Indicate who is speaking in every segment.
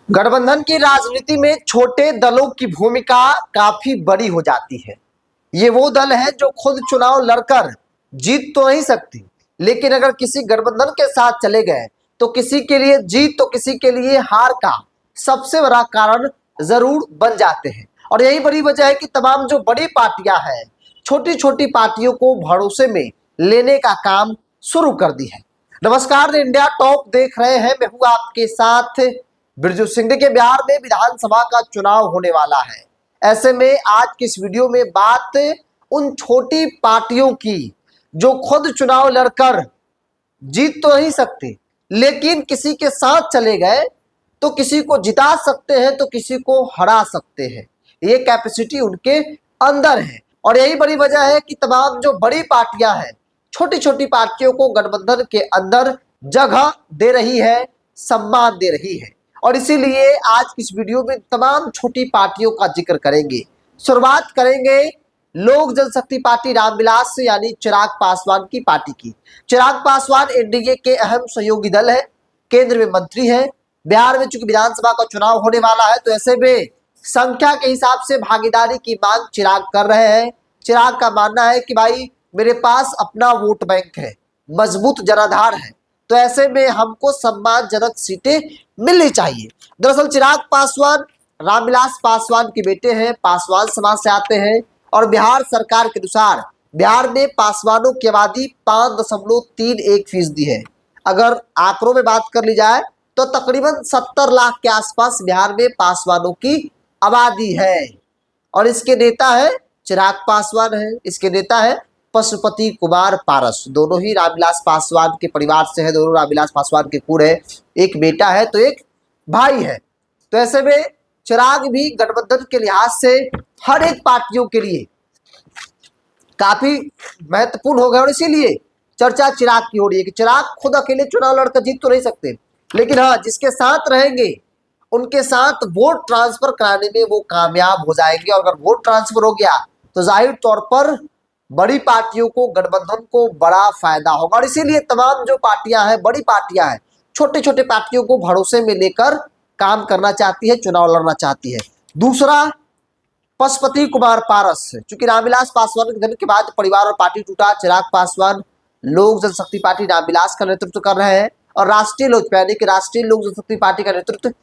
Speaker 1: गठबंधन की राजनीति में छोटे दलों की भूमिका काफी बड़ी हो जाती है। ये वो दल है जो खुद चुनाव लड़कर जीत तो नहीं सकती, लेकिन अगर किसी गठबंधन के साथ चले गए तो किसी के लिए जीत तो किसी के लिए हार का सबसे बड़ा कारण जरूर बन जाते हैं। और यही बड़ी वजह है कि तमाम जो बड़ी पार्टियां हैं छोटी छोटी पार्टियों को भरोसे में लेने का काम शुरू कर दी है। नमस्कार, इंडिया टॉप देख रहे हैं, मैं हूं आपके साथ बिरजू सिंह। के बिहार में विधानसभा का चुनाव होने वाला है। ऐसे में आज की इस वीडियो में बात उन छोटी पार्टियों की जो खुद चुनाव लड़कर जीत तो नहीं सकती, लेकिन किसी के साथ चले गए तो किसी को जिता सकते हैं तो किसी को हरा सकते हैं। ये कैपेसिटी उनके अंदर है और यही बड़ी वजह है कि तमाम जो बड़ी पार्टियां हैं छोटी छोटी पार्टियों को गठबंधन के अंदर जगह दे रही है, सम्मान दे रही है। और इसीलिए आज की इस वीडियो में तमाम छोटी पार्टियों का जिक्र करेंगे। शुरुआत करेंगे लोक जनशक्ति पार्टी रामविलास से, यानी चिराग पासवान की पार्टी की। चिराग पासवान एनडीए के अहम सहयोगी दल है, केंद्र में मंत्री है। बिहार में चूंकि विधानसभा का चुनाव होने वाला है तो ऐसे में संख्या के हिसाब से भागीदारी की मांग चिराग कर रहे हैं। चिराग का मानना है कि भाई मेरे पास अपना वोट बैंक है, मजबूत जनाधार है, तो ऐसे में हमको सम्मानजनक सीटें मिलनी चाहिए। दरअसल चिराग पासवान रामविलास पासवान के बेटे हैं, पासवान समाज से आते हैं और बिहार सरकार के अनुसार बिहार में पासवानों की आबादी 5.31% है। अगर आंकड़ों में बात कर ली जाए तो तकरीबन 70 लाख के आसपास बिहार में पासवानों की आबादी है। और इसके नेता है चिराग पासवान है, इसके नेता है पशुपति कुमार पारस। दोनों ही रामविलास पासवान के परिवार से है, दोनों रामविलास पासवान के कुल है। एक बेटा है तो एक भाई है। तो ऐसे में चिराग भी गठबंधन के लिहाज से हर एक पार्टियों के लिए काफी महत्वपूर्ण हो गए और इसीलिए चर्चा चिराग की हो रही है कि चिराग खुद अकेले चुनाव लड़कर जीत तो नहीं सकते, लेकिन हाँ जिसके साथ रहेंगे उनके साथ वोट ट्रांसफर कराने में वो कामयाब हो जाएंगे। और अगर वोट ट्रांसफर हो गया तो जाहिर तौर पर बड़ी पार्टियों को, गठबंधन को बड़ा फायदा होगा। और इसीलिए तमाम जो पार्टियां हैं, बड़ी पार्टियां हैं, छोटे छोटे पार्टियों को भरोसे में लेकर काम करना चाहती है, चुनाव लड़ना चाहती है। दूसरा पशुपति कुमार पारस, चूंकि रामविलास पासवान के निधन के बाद परिवार और पार्टी टूटा, चिराग पासवान लोक जनशक्ति पार्टी रामविलास का नेतृत्व कर रहे हैं और राष्ट्रीय लोजपा यानी कि राष्ट्रीय लोक जनशक्ति पार्टी का नेतृत्व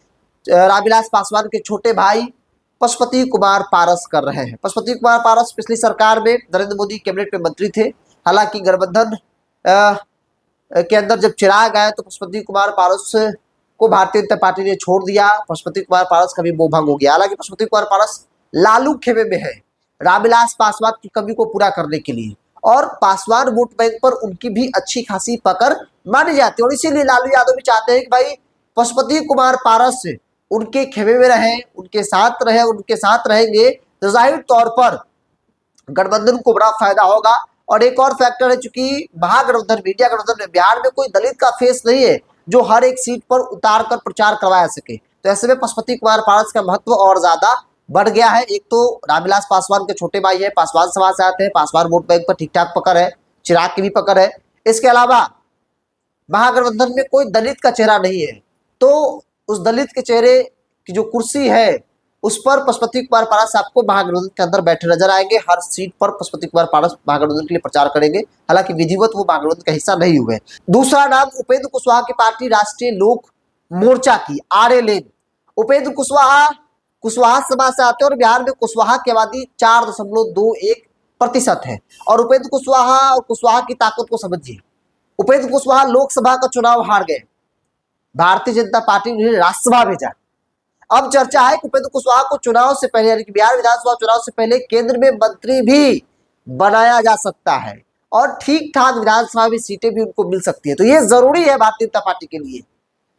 Speaker 1: रामविलास पासवान के छोटे भाई पशुपति कुमार पारस कर रहे हैं। पशुपति कुमार पारस पिछली सरकार में नरेंद्र मोदी कैबिनेट में मंत्री थे। हालांकि गठबंधन के अंदर जब चिराग आए तो पशुपति कुमार पारस को भारतीय जनता पार्टी ने छोड़ दिया। पशुपति कुमार पारस का भी मोह भंग हो गया। हालांकि पशुपति कुमार पारस लालू खेमे में है रामविलास पासवान की कमी को पूरा करने के लिए, और पासवान वोट बैंक पर उनकी भी अच्छी खासी पकड़ मानी जाती है। और इसीलिए लालू यादव भी चाहते हैं कि भाई पशुपति कुमार पारस उनके खेमे में रहे, उनके साथ रहे, उनके साथ रहेंगे तो जाहिर तौर पर गठबंधन को बड़ा फायदा होगा। और एक और फैक्टर है, चूंकि महागठबंधन, मीडिया गठबंधन में बिहार में कोई दलित का फेस नहीं है जो हर एक सीट पर उतार कर प्रचार करवाया सके, तो ऐसे में पशुपति कुमार पारस का महत्व और ज्यादा बढ़ गया है। एक तो रामविलास पासवान के छोटे भाई है, पासवान समाज से आते हैं, पासवान वोट बैंक पर ठीक ठाक पकड़ है, चिराग की भी पकड़ है। इसके अलावा महागठबंधन में कोई दलित का चेहरा नहीं है, तो उस दलित के चेहरे की जो कुर्सी है उस पर पशुपति कुमार पारस आपको महागठबंधन के अंदर बैठे नजर आएंगे। हर सीट पर पशुपति कुमार पारस महागठबंधन के लिए प्रचार करेंगे। हालांकि विधिवत वो महागठबंधन का हिस्सा नहीं हुए। दूसरा नाम उपेंद्र कुशवाहा की पार्टी राष्ट्रीय लोक मोर्चा की, RLN। उपेंद्र कुशवाहा समाज से आते हैं और बिहार में कुशवाहा की आबादी 4.21% है। और उपेंद्र कुशवाहा और कुशवाहा की ताकत को समझिए। उपेंद्र कुशवाहा लोकसभा का चुनाव हार गए, भारतीय जनता पार्टी ने राज्यसभा भेजा। अब चर्चा है कि उपेंद्र कुशवाहा को चुनाव से पहले, यानी कि बिहार विधानसभा चुनाव से पहले केंद्र में मंत्री भी बनाया जा सकता है और ठीक ठाक विधानसभा में सीटें भी उनको मिल सकती है। तो ये जरूरी है भारतीय जनता पार्टी के लिए।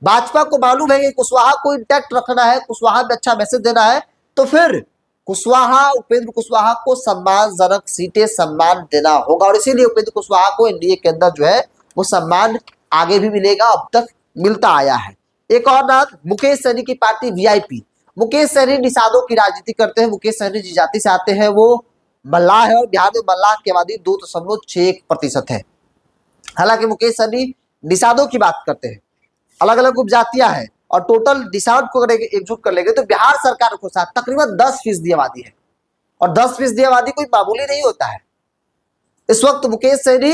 Speaker 1: भाजपा को मालूम है कि कुशवाहा को इंटैक्ट रखना है, कुशवाहा में अच्छा मैसेज देना है, तो फिर उपेंद्र कुशवाहा को सम्मानजनक सीटें, सम्मान देना होगा। और इसीलिए उपेंद्र कुशवाहा को एनडीए के अंदर जो है वो सम्मान आगे भी मिलेगा, अब तक मिलता आया है। एक और नाम मुकेश सहनी की पार्टी VIP। मुकेश सहनी निषादों की राजनीति करते हैं। मुकेश सहनी जिस जाति से आते हैं वो मल्लाह है और बिहार में मल्लाह की आबादी 2.61% है। हालांकि मुकेश सहनी निषादों की बात करते हैं, अलग अलग उपजातियां हैं, और टोटल डिसाउट को अगर एकजुट कर लेंगे तो बिहार सरकार के साथ तकरीबन 10% आबादी है, और 10% आबादी कोई मामूली नहीं होता है। इस वक्त मुकेश सहनी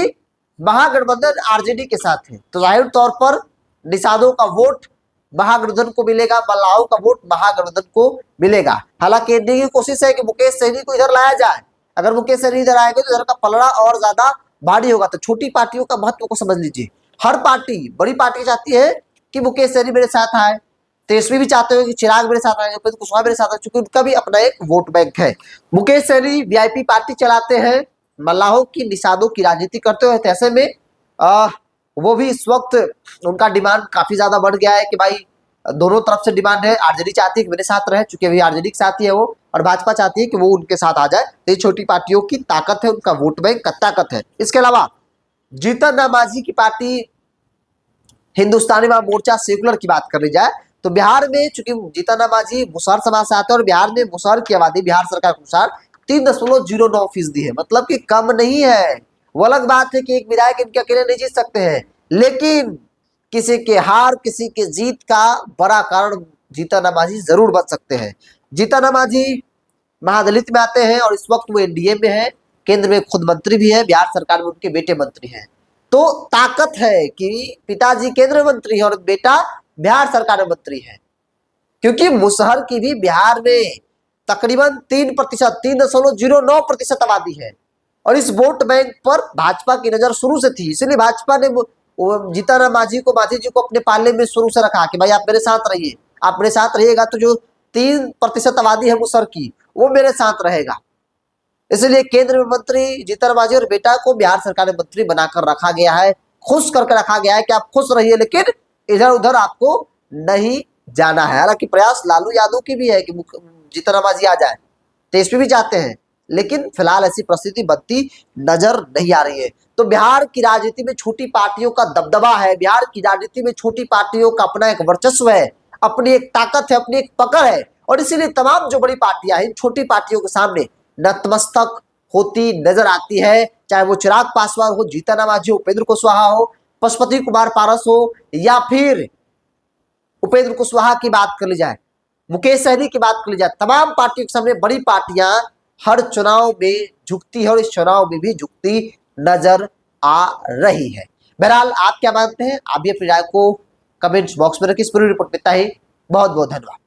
Speaker 1: महागठबंधन आरजेडी के साथ है, तो जाहिर तौर पर निषादों का वोट महागठबंधन को मिलेगा, मल्लाहों का वोट महागठबंधन को मिलेगा। हालांकि एनडीए की कोशिश है कि मुकेश सहनी को इधर लाया जाए। अगर मुकेश सहनी इधर आएंगे तो इधर का पलड़ा और ज्यादा भारी होगा। तो छोटी पार्टियों का महत्व को समझ लीजिए। हर पार्टी, बड़ी पार्टी चाहती है कि मुकेश सहनी मेरे साथ आए, तेजस्वी भी चाहते हो कि चिराग मेरे साथ आए, उपेंद्र कुशवाहा मेरे साथ आए, क्योंकि उनका भी अपना एक वोट बैंक है। मुकेश सहनी वीआईपी पार्टी चलाते हैं, मल्लाहों की निषादों की राजनीति करते हुए, ऐसे में वो भी इस वक्त उनका डिमांड काफी ज्यादा बढ़ गया है कि भाई दोनों तरफ से डिमांड है। आरजेडी चाहती है कि मेरे साथ रहे, चूंकि अभी आरजेडी के साथ ही है वो, और भाजपा चाहती है कि वो उनके साथ आ जाए। तो ये छोटी पार्टियों की ताकत है, उनका वोट बैंक का ताकत है। इसके अलावा जीतन राम मांझी की पार्टी हिंदुस्तानी वाम मोर्चा सेकुलर की बात कर ली जाए तो बिहार में, चूंकि जीतन राम मांझी मुसहर समाज से आते हैं और बिहार में मुसहर की आबादी बिहार सरकार के अनुसार 3.09% है, मतलब कि कम नहीं है। वो अलग बात है कि एक विधायक इनके अकेले नहीं जीत सकते हैं, लेकिन किसी के हार, किसी के जीत का बड़ा कारण जीतन राम मांझी जरूर बन सकते हैं। जीतन राम मांझी महादलित में आते हैं और इस वक्त वो एनडीए में है, केंद्र में खुद मंत्री भी है, बिहार सरकार में उनके बेटे मंत्री हैं। तो ताकत है कि पिताजी केंद्र मंत्री है और बेटा बिहार सरकार में मंत्री है, क्योंकि मुसहर की भी बिहार में तकरीबन 3%, 3.09% आबादी है। और इस वोट बैंक पर भाजपा की नजर शुरू से थी, इसलिए भाजपा ने जीतन राम मांझी जी को अपने पाले में शुरू से रखा कि भाई आप मेरे साथ रहिए, आप मेरे साथ रहिएगा तो जो 3% आबादी है मुसहर की, वो मेरे साथ रहेगा। इसलिए केंद्र में मंत्री जीतन राम मांझी और बेटा को बिहार सरकार में मंत्री बनाकर रखा गया है, खुश करके रखा गया है कि आप खुश रहिए, लेकिन इधर उधर आपको नहीं जाना है। हालांकि प्रयास लालू यादव की भी है कि जीतन राम मांझी आ जाए, तेजस्वी भी चाहते हैं, लेकिन फिलहाल ऐसी परिस्थिति बनती नजर नहीं आ रही है। तो बिहार की राजनीति में छोटी पार्टियों का दबदबा है, बिहार की राजनीति में छोटी पार्टियों का अपना एक वर्चस्व है, अपनी एक ताकत है, अपनी एक पकड़ है, और इसीलिए तमाम जो बड़ी पार्टियां हैं छोटी पार्टियों के सामने नतमस्तक होती नजर आती है। चाहे वो चिराग पासवान हो, जीतन राम मांझी हो, उपेंद्र कुशवाहा हो, पशुपति कुमार पारस हो, या फिर उपेंद्र कुशवाहा की बात कर ली जाए, मुकेश सहनी की बात कर ली जाए, तमाम पार्टियों के सामने बड़ी पार्टियां हर चुनाव में झुकती है और इस चुनाव में भी झुकती नजर आ रही है। बहरहाल आप क्या मानते हैं, आप भी अपनी राय को कमेंट्स बॉक्स में रखिए। इस पूरी रिपोर्ट में इतना ही, बहुत बहुत धन्यवाद।